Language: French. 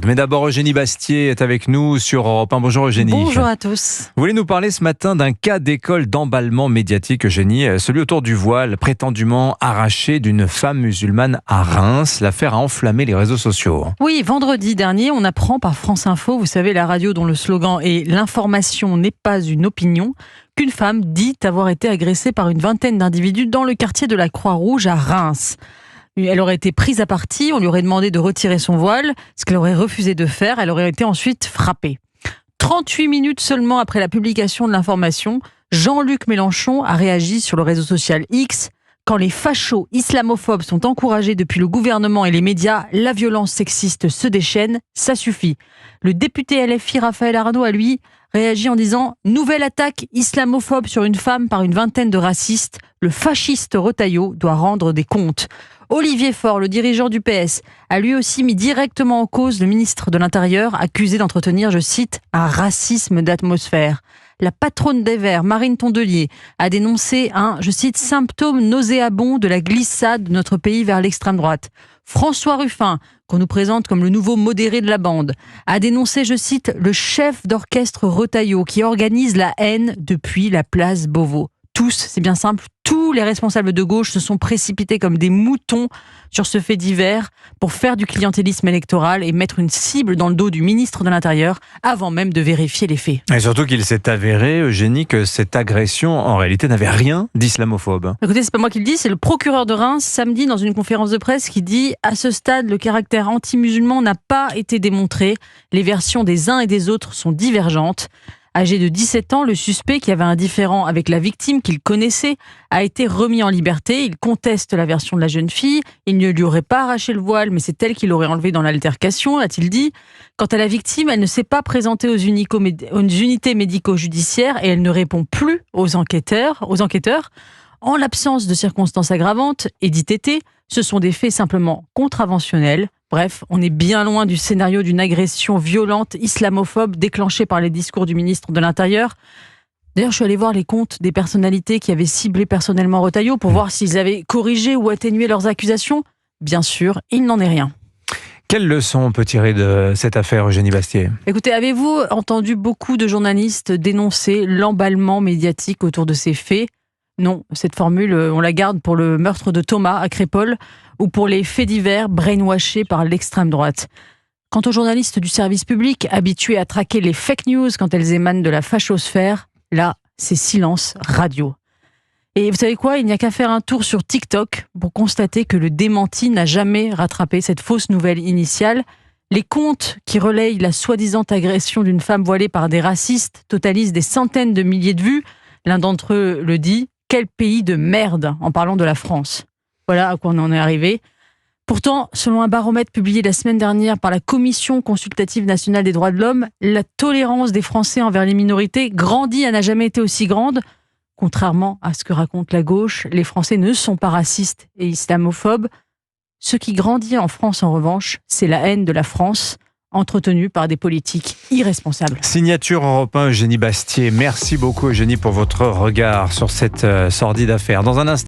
Mais d'abord, Eugénie Bastier est avec nous sur Europe 1. Bonjour Eugénie. Bonjour à tous. Vous voulez nous parler ce matin d'un cas d'école d'emballement médiatique, Eugénie, celui autour du voile prétendument arraché d'une femme musulmane à Reims. L'affaire a enflammé les réseaux sociaux. Oui, vendredi dernier, on apprend par France Info, vous savez, la radio dont le slogan est « L'information n'est pas une opinion », qu'une femme dit avoir été agressée par une vingtaine d'individus dans le quartier de la Croix-Rouge à Reims. Elle aurait été prise à partie, on lui aurait demandé de retirer son voile, ce qu'elle aurait refusé de faire, elle aurait été ensuite frappée. 38 minutes seulement après la publication de l'information, Jean-Luc Mélenchon a réagi sur le réseau social X. Quand les fachos islamophobes sont encouragés depuis le gouvernement et les médias, la violence sexiste se déchaîne, ça suffit. Le député LFI Raphaël Arnaud a lui réagi en disant « Nouvelle attaque islamophobe sur une femme par une vingtaine de racistes, le fasciste Retailleau doit rendre des comptes ». Olivier Faure, le dirigeant du PS, a lui aussi mis directement en cause le ministre de l'Intérieur, accusé d'entretenir, je cite, un racisme d'atmosphère. La patronne des Verts, Marine Tondelier, a dénoncé un, je cite, symptôme nauséabond de la glissade de notre pays vers l'extrême droite. François Ruffin, qu'on nous présente comme le nouveau modéré de la bande, a dénoncé, je cite, le chef d'orchestre Retailleau qui organise la haine depuis la place Beauvau. Tous, c'est bien simple, tous les responsables de gauche se sont précipités comme des moutons sur ce fait divers pour faire du clientélisme électoral et mettre une cible dans le dos du ministre de l'Intérieur avant même de vérifier les faits. Et surtout qu'il s'est avéré, Eugénie, que cette agression, en réalité, n'avait rien d'islamophobe. Écoutez, c'est pas moi qui le dis, c'est le procureur de Reims, samedi, dans une conférence de presse, qui dit « À ce stade, le caractère anti-musulman n'a pas été démontré. Les versions des uns et des autres sont divergentes. » Âgé de 17 ans, le suspect, qui avait un différend avec la victime qu'il connaissait, a été remis en liberté. Il conteste la version de la jeune fille. Il ne lui aurait pas arraché le voile, mais c'est elle qui l'aurait enlevé dans l'altercation, a-t-il dit. Quant à la victime, elle ne s'est pas présentée aux unités médico-judiciaires et elle ne répond plus aux enquêteurs. En l'absence de circonstances aggravantes, et dit Tété, ce sont des faits simplement contraventionnels. Bref, on est bien loin du scénario d'une agression violente islamophobe déclenchée par les discours du ministre de l'Intérieur. D'ailleurs, je suis allée voir les comptes des personnalités qui avaient ciblé personnellement Retailleau pour voir s'ils avaient corrigé ou atténué leurs accusations. Bien sûr, il n'en est rien. Quelle leçon on peut tirer de cette affaire, Eugénie Bastier ? Écoutez, avez-vous entendu beaucoup de journalistes dénoncer l'emballement médiatique autour de ces faits ? Non, cette formule, on la garde pour le meurtre de Thomas à Crépol ou pour les faits divers brainwashés par l'extrême droite. Quant aux journalistes du service public, habitués à traquer les fake news quand elles émanent de la fachosphère, là, c'est silence radio. Et vous savez quoi ? Il n'y a qu'à faire un tour sur TikTok pour constater que le démenti n'a jamais rattrapé cette fausse nouvelle initiale. Les comptes qui relayent la soi-disant agression d'une femme voilée par des racistes totalisent des centaines de milliers de vues. L'un d'entre eux le dit. Quel pays de merde, en parlant de la France. Voilà à quoi on en est arrivé. Pourtant, selon un baromètre publié la semaine dernière par la Commission consultative nationale des droits de l'homme, la tolérance des Français envers les minorités grandit, elle n'a jamais été aussi grande. Contrairement à ce que raconte la gauche, les Français ne sont pas racistes et islamophobes. Ce qui grandit en France, en revanche, c'est la haine de la France, entretenu par des politiques irresponsables. Signature Europe 1, Eugénie Bastier. Merci beaucoup, Eugénie, pour votre regard sur cette sordide affaire. Dans un instant.